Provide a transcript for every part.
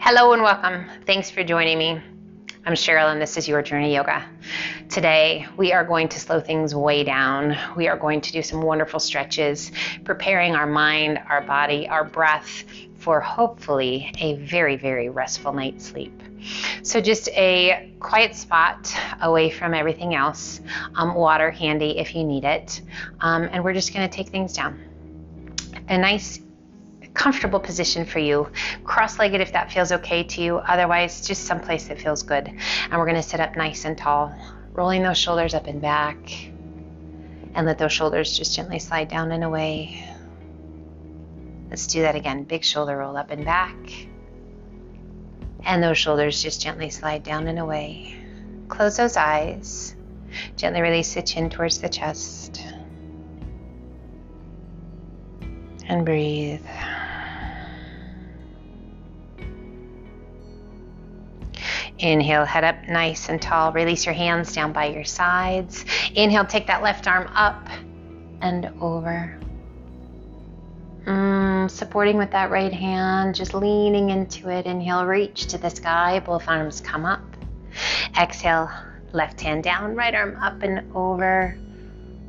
Hello and welcome. Thanks for joining me. I'm Cheryl and this is Your Journey Yoga. Today we are going to slow things way down. We are going to do some wonderful stretches, preparing our mind, our body, our breath for hopefully a very, very restful night's sleep. So just a quiet spot away from everything else, water handy if you need it, and we're just going to take things down. A nice comfortable position for you, cross-legged if that feels okay to you, otherwise just someplace that feels good. And we're going to sit up nice and tall, rolling those shoulders up and back, and let those shoulders just gently slide down and away. Let's do that again. Big shoulder roll up and back, and those shoulders just gently slide down and away. Close those eyes, gently release the chin towards the chest, and breathe. Inhale, head up nice and tall. Release your hands down by your sides. Inhale, take that left arm up and over. Supporting with that right hand, just leaning into it. Inhale, reach to the sky. Both arms come up. Exhale, left hand down, right arm up and over.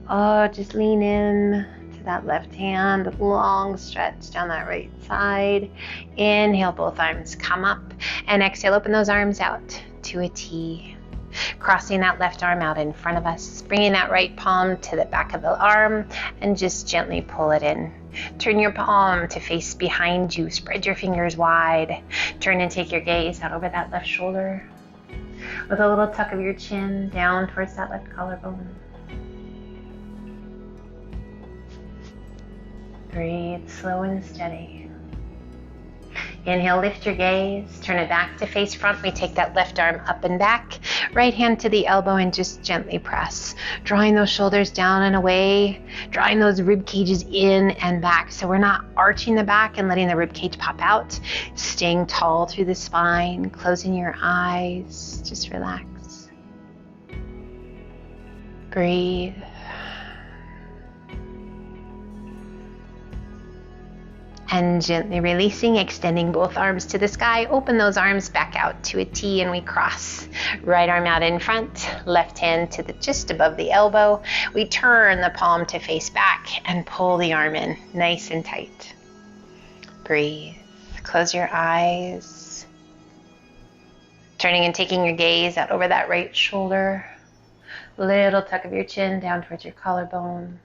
Oh, just lean in to that left hand. Long stretch down that right side. Inhale, both arms come up. And exhale, open those arms out to a T. Crossing that left arm out in front of us, bringing that right palm to the back of the arm, and just gently pull it in. Turn your palm to face behind you. Spread your fingers wide. Turn and take your gaze out over that left shoulder, with a little tuck of your chin down towards that left collarbone. Breathe slow and steady. Inhale, lift your gaze, turn it back to face front. We take that left arm up and back, right hand to the elbow, and just gently press, drawing those shoulders down and away, drawing those rib cages in and back. So we're not arching the back and letting the rib cage pop out, staying tall through the spine, closing your eyes, just relax. Breathe. And gently releasing, extending both arms to the sky. Open those arms back out to a T, and we cross. Right arm out in front, left hand to the just above the elbow. We turn the palm to face back and pull the arm in nice and tight. Breathe. Close your eyes. Turning and taking your gaze out over that right shoulder. Little tuck of your chin down towards your collarbone.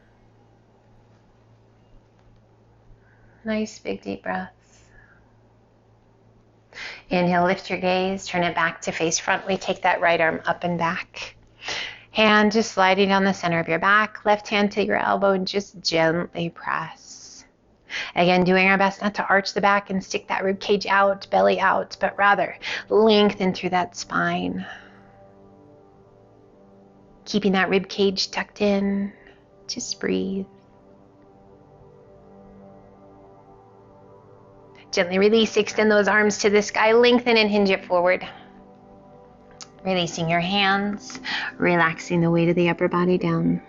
Nice big deep breaths. Inhale, lift your gaze, turn it back to face front. We take that right arm up and back. Hand just sliding down the center of your back. Left hand to your elbow and just gently press. Again, doing our best not to arch the back and stick that rib cage out, belly out, but rather lengthen through that spine. Keeping that rib cage tucked in. Just breathe. Gently release, extend those arms to the sky, lengthen and hinge it forward. Releasing your hands, relaxing the weight of the upper body down.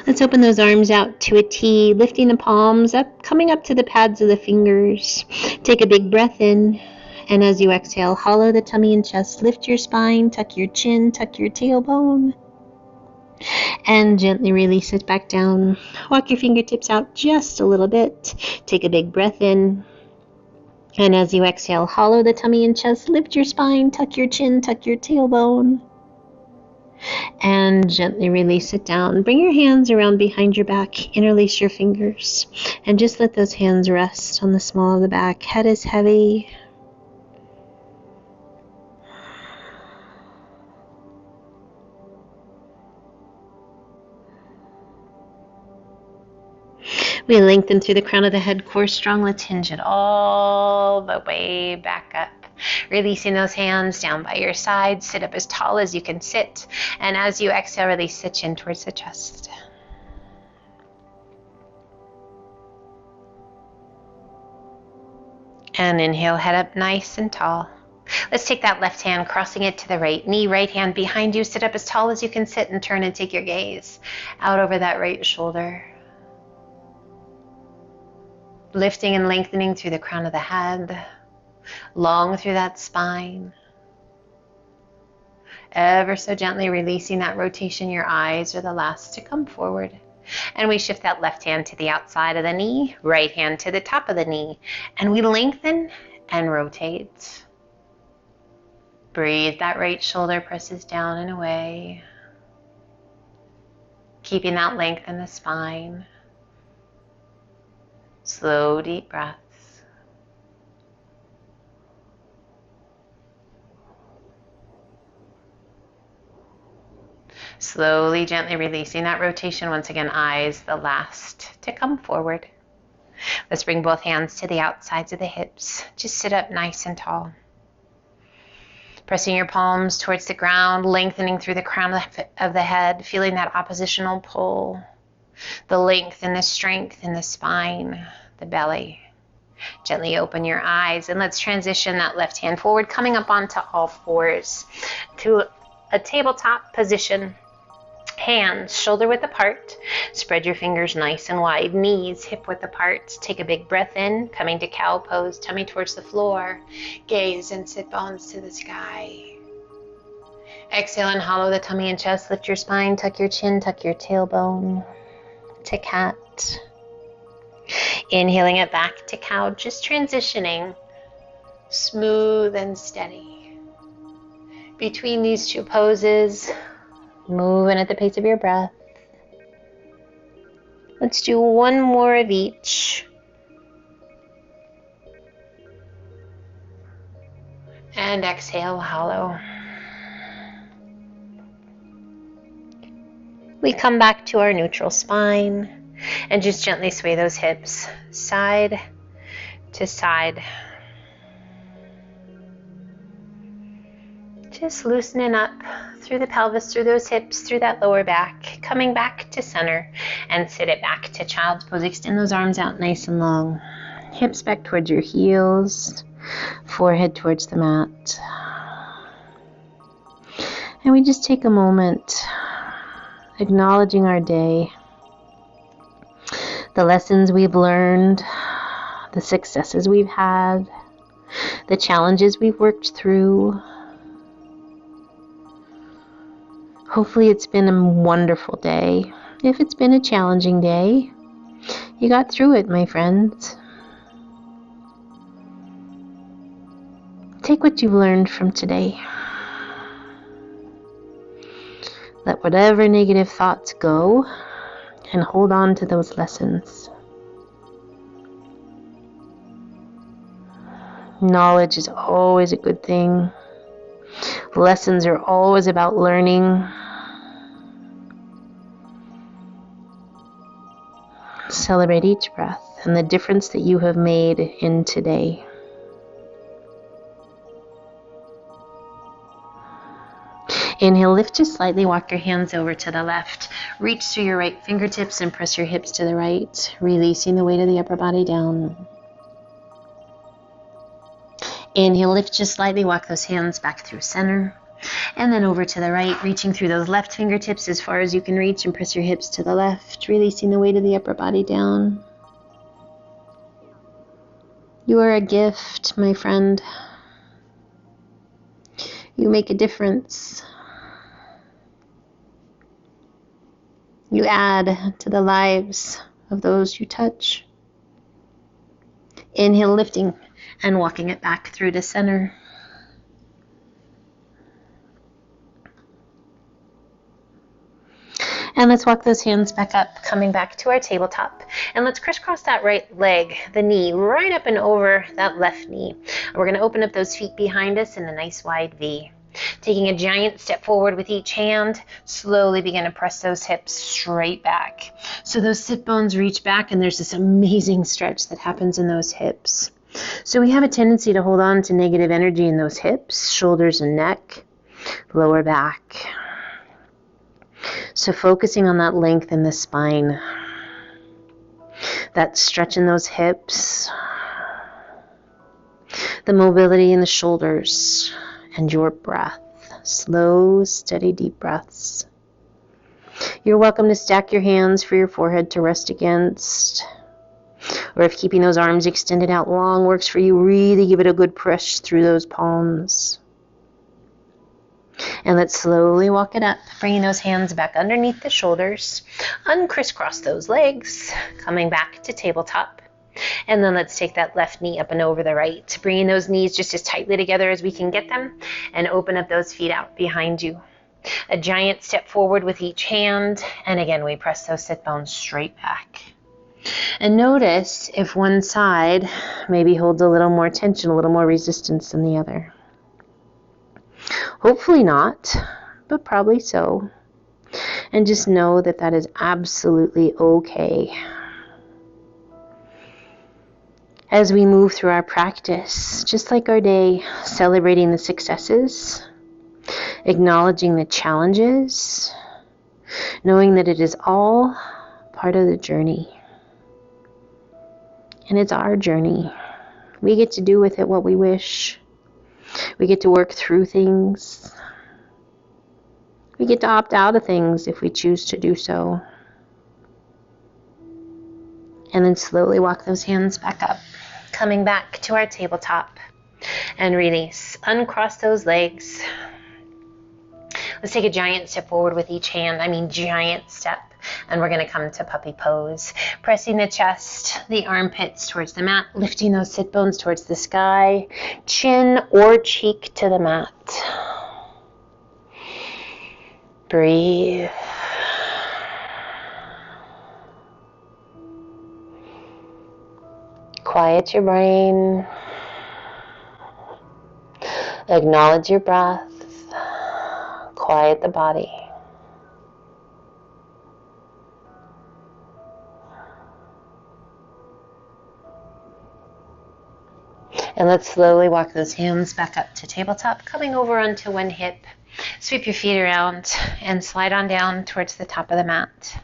Let's open those arms out to a T, lifting the palms up, coming up to the pads of the fingers. Take a big breath in, and as you exhale, hollow the tummy and chest, lift your spine, tuck your chin, tuck your tailbone. And gently release it back down. Walk your fingertips out just a little bit. Take a big breath in. And as you exhale, hollow the tummy and chest, lift your spine, tuck your chin, tuck your tailbone. And gently release it down. Bring your hands around behind your back. Interlace your fingers. And just let those hands rest on the small of the back. Head is heavy. We lengthen through the crown of the head, core strong. Let's hinge it all the way back up. Releasing those hands down by your side. Sit up as tall as you can sit. And as you exhale, release the chin towards the chest. And inhale, head up nice and tall. Let's take that left hand, crossing it to the right knee, right hand behind you. Sit up as tall as you can sit and turn and take your gaze out over that right shoulder. Lifting and lengthening through the crown of the head, long through that spine. Ever so gently releasing that rotation. Your eyes are the last to come forward. And we shift that left hand to the outside of the knee, right hand to the top of the knee, and we lengthen and rotate. Breathe. That right shoulder presses down and away, keeping that length in the spine. Slow, deep breaths. Slowly, gently releasing that rotation. Once again, eyes the last to come forward. Let's bring both hands to the outsides of the hips. Just sit up nice and tall. Pressing your palms towards the ground, lengthening through the crown of the head, feeling that oppositional pull, the length and the strength in the spine, the belly. Gently open your eyes, and let's transition that left hand forward, coming up onto all fours to a tabletop position. Hands shoulder width apart. Spread your fingers nice and wide. Knees hip width apart. Take a big breath in, coming to cow pose, tummy towards the floor. Gaze and sit bones to the sky. Exhale and hollow the tummy and chest. Lift your spine, tuck your chin, tuck your tailbone. To cat. Inhaling it back to cow, just transitioning. Smooth and steady. Between these two poses, moving at the pace of your breath. Let's do one more of each. And exhale, hollow. We come back to our neutral spine and just gently sway those hips side to side. Just loosening up through the pelvis, through those hips, through that lower back, coming back to center and sit it back to child's pose. Extend those arms out nice and long. Hips back towards your heels, forehead towards the mat. And we just take a moment acknowledging our day, the lessons we've learned, the successes we've had, the challenges we've worked through. Hopefully it's been a wonderful day. If it's been a challenging day, you got through it, my friends. Take what you've learned from today. Let whatever negative thoughts go and hold on to those lessons. Knowledge is always a good thing. Lessons are always about learning. Celebrate each breath and the difference that you have made in today. Inhale, lift just slightly, walk your hands over to the left. Reach through your right fingertips and press your hips to the right, releasing the weight of the upper body down. Inhale, lift just slightly, walk those hands back through center. And then over to the right, reaching through those left fingertips as far as you can reach and press your hips to the left, releasing the weight of the upper body down. You are a gift, my friend. You make a difference. You add to the lives of those you touch. Inhale, lifting and walking it back through to center. And let's walk those hands back up, coming back to our tabletop. And let's crisscross that right leg, the knee, right up and over that left knee. We're going to open up those feet behind us in a nice wide V. Taking a giant step forward with each hand, slowly begin to press those hips straight back. So those sit bones reach back, and there's this amazing stretch that happens in those hips. So we have a tendency to hold on to negative energy in those hips, shoulders and neck, lower back. So focusing on that length in the spine, that stretch in those hips, the mobility in the shoulders, and your breath. Slow, steady, deep breaths. You're welcome to stack your hands for your forehead to rest against. Or if keeping those arms extended out long works for you, really give it a good push through those palms. And let's slowly walk it up, bringing those hands back underneath the shoulders. Uncrisscross those legs, coming back to tabletop. And then let's take that left knee up and over the right, bringing those knees just as tightly together as we can get them, and open up those feet out behind you. A giant step forward with each hand, and again we press those sit bones straight back. And notice if one side maybe holds a little more tension, a little more resistance than the other. Hopefully not, but probably so. And just know that that is absolutely okay. As we move through our practice, just like our day, celebrating the successes, acknowledging the challenges, knowing that it is all part of the journey. And it's our journey. We get to do with it what we wish. We get to work through things. We get to opt out of things if we choose to do so. And then slowly walk those hands back up, coming back to our tabletop, and release. Uncross those legs. Let's take a giant step forward with each hand. Giant step. And we're going to come to puppy pose. Pressing the chest, the armpits towards the mat, lifting those sit bones towards the sky, chin or cheek to the mat. Breathe. Quiet your brain. Acknowledge your breath. Quiet the body. And let's slowly walk those hands back up to tabletop, coming over onto one hip. Sweep your feet around and slide on down towards the top of the mat.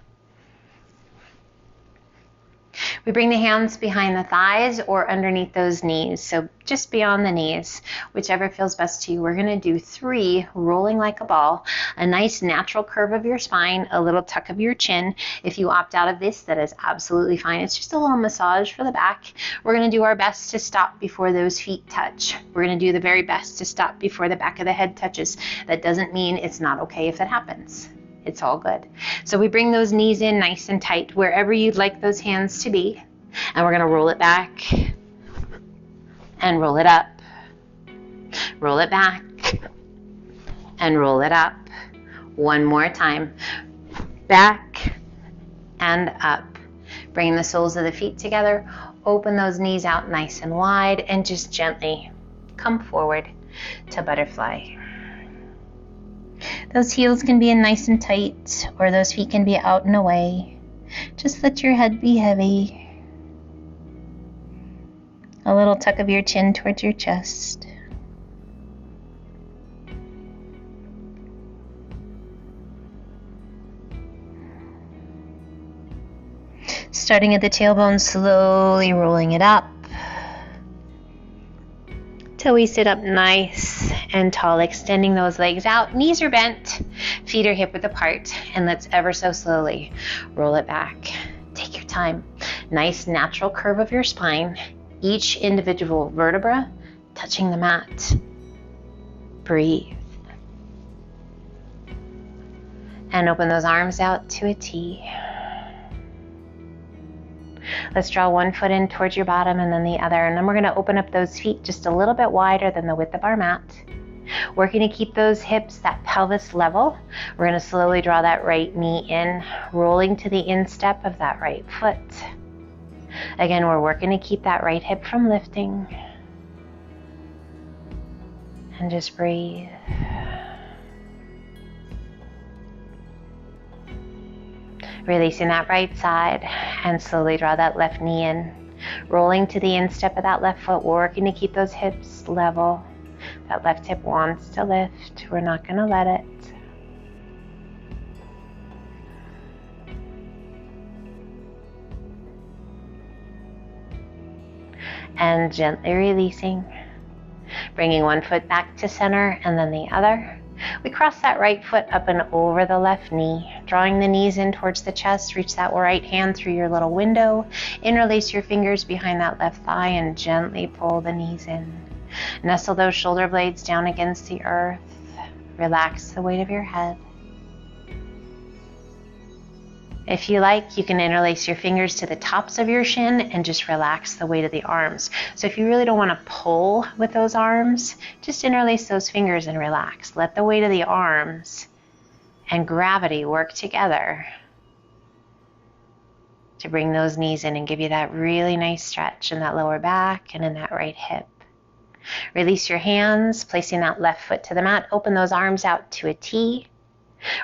We bring the hands behind the thighs or underneath those knees, so just beyond the knees, whichever feels best to you. We're going to do 3 rolling like a ball, a nice natural curve of your spine, a little tuck of your chin. If you opt out of this, that is absolutely fine. It's just a little massage for the back. We're going to do our best to stop before those feet touch. We're going to do the very best to stop before the back of the head touches. That doesn't mean it's not okay if it happens. It's all good. So we bring those knees in nice and tight wherever you'd like those hands to be. And we're going to roll it back and roll it up. Roll it back and roll it up. One more time. Back and up. Bring the soles of the feet together. Open those knees out nice and wide and just gently come forward to butterfly. Those heels can be in nice and tight, or those feet can be out and away. Just let your head be heavy. A little tuck of your chin towards your chest. Starting at the tailbone, slowly rolling it up till we sit up nice and tall, extending those legs out. Knees are bent, feet are hip width apart, and let's ever so slowly roll it back. Take your time. Nice natural curve of your spine, each individual vertebra touching the mat. Breathe. And open those arms out to a T. Let's draw one foot in towards your bottom and then the other. And then we're going to open up those feet just a little bit wider than the width of our mat. Working to keep those hips, that pelvis level. We're going to slowly draw that right knee in, rolling to the instep of that right foot. Again, we're working to keep that right hip from lifting. And just breathe. Releasing that right side and slowly draw that left knee in. Rolling to the instep of that left foot, working to keep those hips level. That left hip wants to lift. We're not going to let it. And gently releasing. Bringing one foot back to center and then the other. We cross that right foot up and over the left knee, Drawing the knees in towards the chest, reach that right hand through your little window. Interlace your fingers behind that left thigh and gently pull the knees in. Nestle those shoulder blades down against the earth. Relax the weight of your head. If you like, you can interlace your fingers to the tops of your shin and just relax the weight of the arms. So if you really don't want to pull with those arms, just interlace those fingers and relax. Let the weight of the arms and gravity work together to bring those knees in and give you that really nice stretch in that lower back and in that right hip. Release your hands, placing that left foot to the mat. Open those arms out to a T.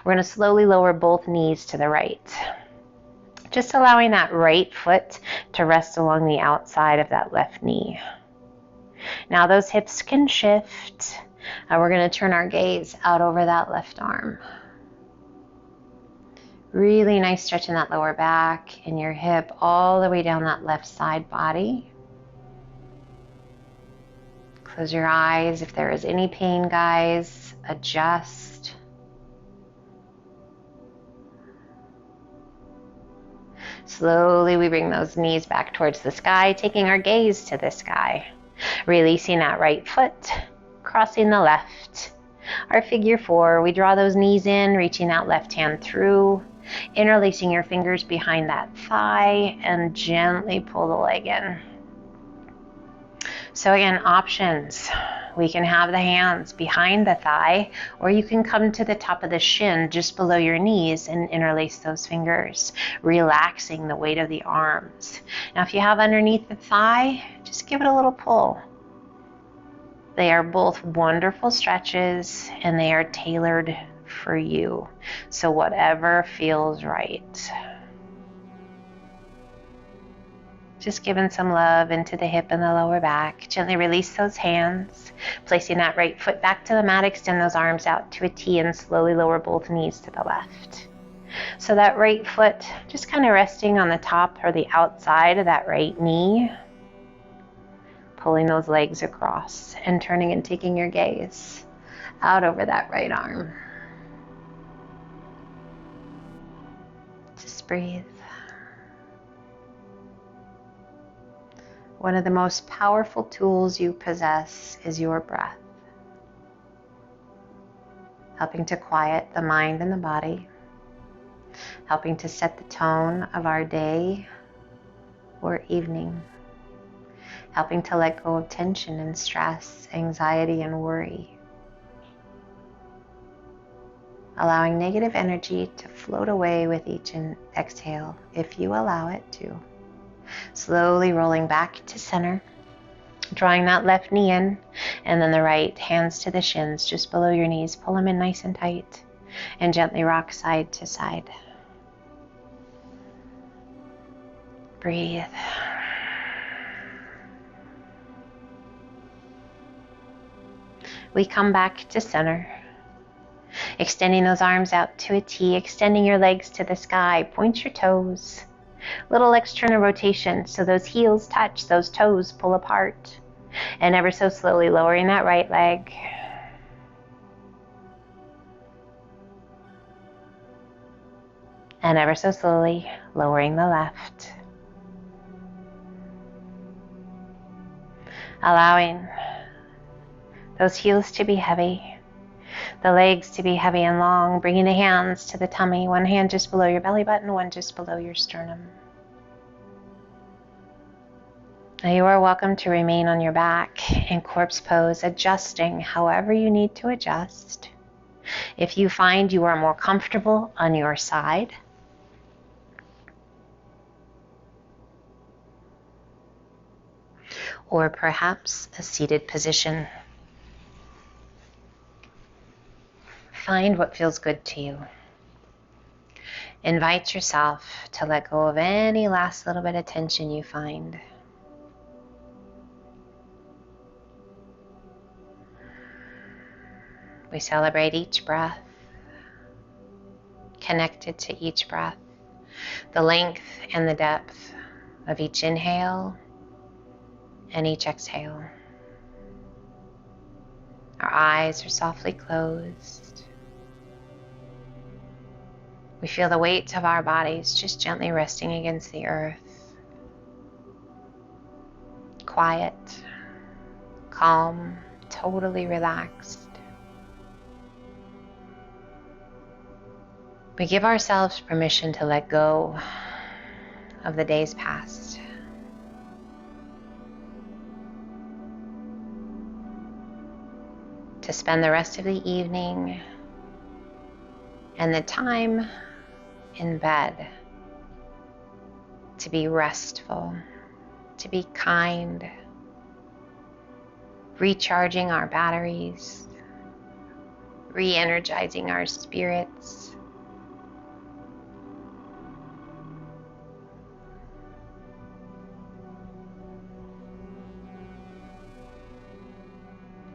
We're going to slowly lower both knees to the right. Just allowing that right foot to rest along the outside of that left knee. Now those hips can shift. We're going to turn our gaze out over that left arm. Really nice stretch in that lower back and your hip all the way down that left side body. Close your eyes. If there is any pain, guys, adjust. Slowly we bring those knees back towards the sky, taking our gaze to the sky. Releasing that right foot, crossing the left. Our figure four, we draw those knees in, reaching that left hand through, interlacing your fingers behind that thigh, and gently pull the leg in. So again, options. We can have the hands behind the thigh, or you can come to the top of the shin just below your knees and interlace those fingers, relaxing the weight of the arms. Now if you have underneath the thigh, just give it a little pull. They are both wonderful stretches and they are tailored for you. So whatever feels right. Just giving some love into the hip and the lower back. Gently release those hands, placing that right foot back to the mat, extend those arms out to a T and slowly lower both knees to the left. So that right foot just kind of resting on the top or the outside of that right knee. Pulling those legs across and turning and taking your gaze out over that right arm. Just breathe. One of the most powerful tools you possess is your breath, helping to quiet the mind and the body, helping to set the tone of our day or evening, helping to let go of tension and stress, anxiety and worry, allowing negative energy to float away with each exhale if you allow it to. Slowly rolling back to center, drawing that left knee in, and then the right, hands to the shins just below your knees. Pull them in nice and tight, and gently rock side to side. Breathe. We come back to center, extending those arms out to a T, extending your legs to the sky. Point your toes. Little external rotation so those heels touch, those toes pull apart. And ever so slowly lowering that right leg. And ever so slowly lowering the left. Allowing those heels to be heavy. The legs to be heavy and long, bringing the hands to the tummy, one hand just below your belly button, one just below your sternum. Now you are welcome to remain on your back in corpse pose, adjusting however you need to adjust. If you find you are more comfortable on your side, or perhaps a seated position, find what feels good to you. Invite yourself to let go of any last little bit of tension you find. We celebrate each breath, connected to each breath, the length and the depth of each inhale and each exhale. Our eyes are softly closed. We feel the weight of our bodies just gently resting against the earth. Quiet, calm, totally relaxed. We give ourselves permission to let go of the days past. To spend the rest of the evening and the time in bed to be restful, to be kind, recharging our batteries, re-energizing our spirits.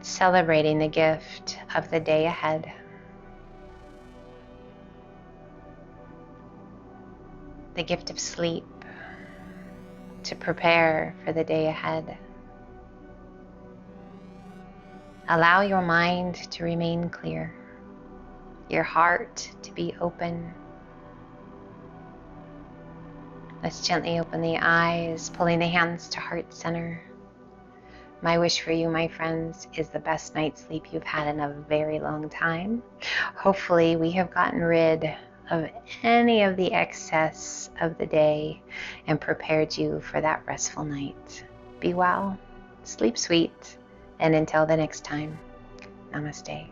Celebrating the gift of the day ahead. The gift of sleep to prepare for the day ahead. Allow your mind to remain clear, your heart to be open. Let's gently open the eyes, pulling the hands to heart center. My wish for you, my friends, is the best night's sleep you've had in a very long time. Hopefully, we have gotten rid of any of the excess of the day and prepared you for that restful night. Be well, sleep sweet, and until the next time, namaste.